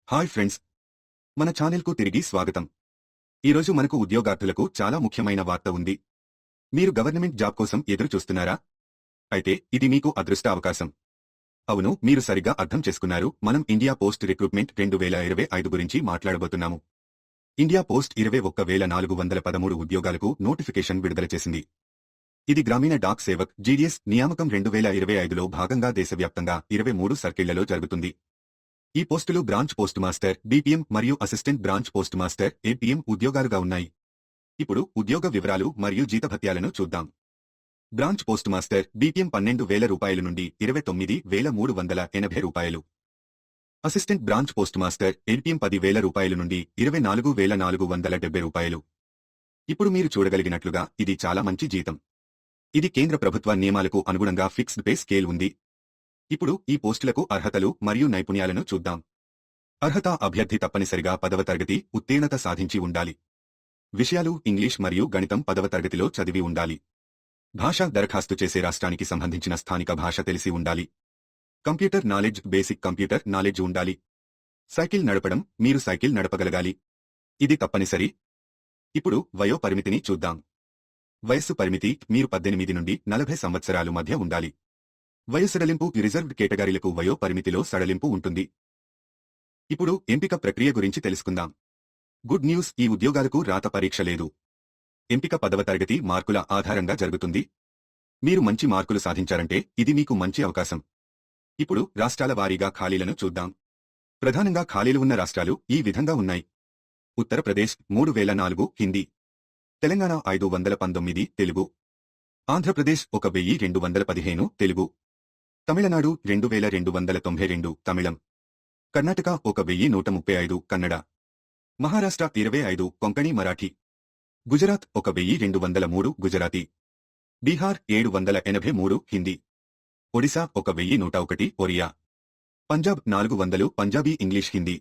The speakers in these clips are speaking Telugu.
హాయ్ ఫ్రెండ్స్, మన ఛానల్కు తిరిగి స్వాగతం. ఈరోజు మనకు ఉద్యోగార్థులకు చాలా ముఖ్యమైన వార్త ఉంది. మీరు గవర్నమెంట్ జాబ్ కోసం ఎదురు చూస్తున్నారా? అయితే ఇది మీకు అదృష్ట అవకాశం. అవును, మీరు సరిగ్గా అర్థం చేసుకున్నారు. మనం ఇండియా పోస్ట్ రిక్రూట్మెంట్ 2025 గురించి మాట్లాడబోతున్నాము. ఇండియా పోస్ట్ 21,413 ఉద్యోగాలకు నోటిఫికేషన్ విడుదల చేసింది. ఇది గ్రామీణ డాక్ సేవక్ జీడీఎస్ నియామకం 2025లో భాగంగా దేశవ్యాప్తంగా 23 సర్కిళ్లలో జరుగుతుంది. ఈ పోస్టులు బ్రాంచ్ పోస్ట్ మాస్టర్ బీపీఎం మరియు assistant branch post master APM ఉద్యోగాలుగా ఉన్నాయి. ఇప్పుడు ఉద్యోగ వివరాలు మరియు జీతభత్యాలను చూద్దాం. బ్రాంచ్ పోస్ట్ మాస్టర్ బీపీఎం 12,000 రూపాయల నుండి 29,380 రూపాయలు. Assistant branch post master APM 10,000 రూపాయల నుండి 24,470 రూపాయలు. ఇప్పుడు మీరు చూడగలిగినట్లుగా ఇది చాలా మంచి జీతం. ఇది కేంద్ర ప్రభుత్వ నియమాలకు అనుగుణంగా ఫిక్స్డ్ పే స్కేల్ ఉంది. ఇప్పుడు ఈ పోస్టులకు అర్హతలు మరియు నైపుణ్యాలను చూద్దాం. అర్హత: అభ్యర్థి తప్పనిసరిగా 10వ తరగతి ఉత్తీర్ణత సాధించి ఉండాలి. విషయాలు: ఇంగ్లీష్ మరియు గణితం 10వ తరగతిలో చదివి ఉండాలి. భాష: దరఖాస్తు చేసే రాష్ట్రానికి సంబంధించిన స్థానిక భాష తెలిసి ఉండాలి. Computer knowledge: basic computer knowledge ఉండాలి. సైకిల్ నడపడం: మీరు సైకిల్ నడపగలగాలి. ఇది తప్పనిసరి. ఇప్పుడు వయో పరిమితిని చూద్దాం. వయస్సు పరిమితి: మీరు 18 నుండి 40 సంవత్సరాలు మధ్య ఉండాలి. వయో సడలింపు: రిజర్వ్డ్ కేటగిరీలకు వయో పరిమితిలో సడలింపు ఉంటుంది. ఇప్పుడు ఎంపిక ప్రక్రియ గురించి తెలుసుకుందాం. గుడ్ న్యూస్: ఈ ఉద్యోగాలకు రాత పరీక్ష లేదు. ఎంపిక 10వ తరగతి మార్కుల ఆధారంగా జరుగుతుంది. మీరు మంచి మార్కులు సాధించారంటే ఇది మీకు మంచి అవకాశం. ఇప్పుడు రాష్ట్రాల వారీగా ఖాళీలను చూద్దాం. ప్రధానంగా ఖాళీలు ఉన్న రాష్ట్రాలు ఈ విధంగా ఉన్నాయి. ఉత్తరప్రదేశ్ 3,004 హిందీ, తెలంగాణ 519 తెలుగు, ఆంధ్రప్రదేశ్ 1,215 తెలుగు, తమిళనాడు 2,292 తమిళం, కర్ణాటక 1,135 కన్నడ, మహారాష్ట్ర 25 కొంకణి మరాఠీ, గుజరాత్ 1,203 గుజరాతీ, బీహార్ 783 హిందీ, ఒడిశా 1,101 ఒరియా, పంజాబ్ 400 పంజాబీ ఇంగ్లీష్ హిందీ.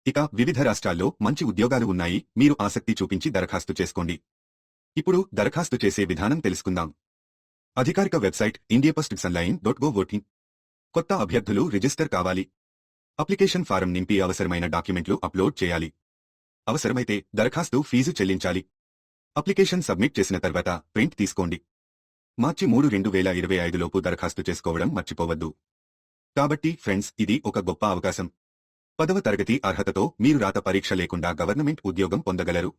ఇక వివిధ రాష్ట్రాల్లో మంచి ఉద్యోగాలు ఉన్నాయి. మీరు ఆసక్తి చూపించి దరఖాస్తు చేసుకోండి. ఇప్పుడు దరఖాస్తు చేసే విధానం తెలుసుకుందాం. అధికారిక వెబ్సైట్ indiapostsonline.gov. కొత్త అభ్యర్థులు రిజిస్టర్ కావాలి. అప్లికేషన్ ఫారం నింపి అవసరమైన డాక్యుమెంట్లు అప్లోడ్ చేయాలి. అవసరమైతే దరఖాస్తు ఫీజు చెల్లించాలి. అప్లికేషన్ సబ్మిట్ చేసిన తర్వాత ప్రింట్ తీసుకోండి. మార్చి 3, 2025 లోపు దరఖాస్తు చేసుకోవడం మర్చిపోవద్దు. కాబట్టి ఫ్రెండ్స్, ఇది ఒక గొప్ప అవకాశం. 10వ తరగతి అర్హతతో మీరు రాత పరీక్ష లేకుండా గవర్నమెంట్ ఉద్యోగం పొందగలరు.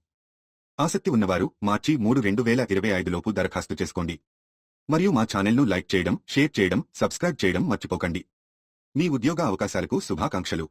ఆసక్తి ఉన్నవారు మార్చి 3, 2025 లోపు దరఖాస్తు చేసుకోండి. మరియు మా ఛానల్ను లైక్ చేయడం, షేర్ చేయడం, సబ్స్క్రైబ్ చేయడం మర్చిపోకండి. మీ ఉద్యోగ అవకాశాలకు శుభాకాంక్షలు.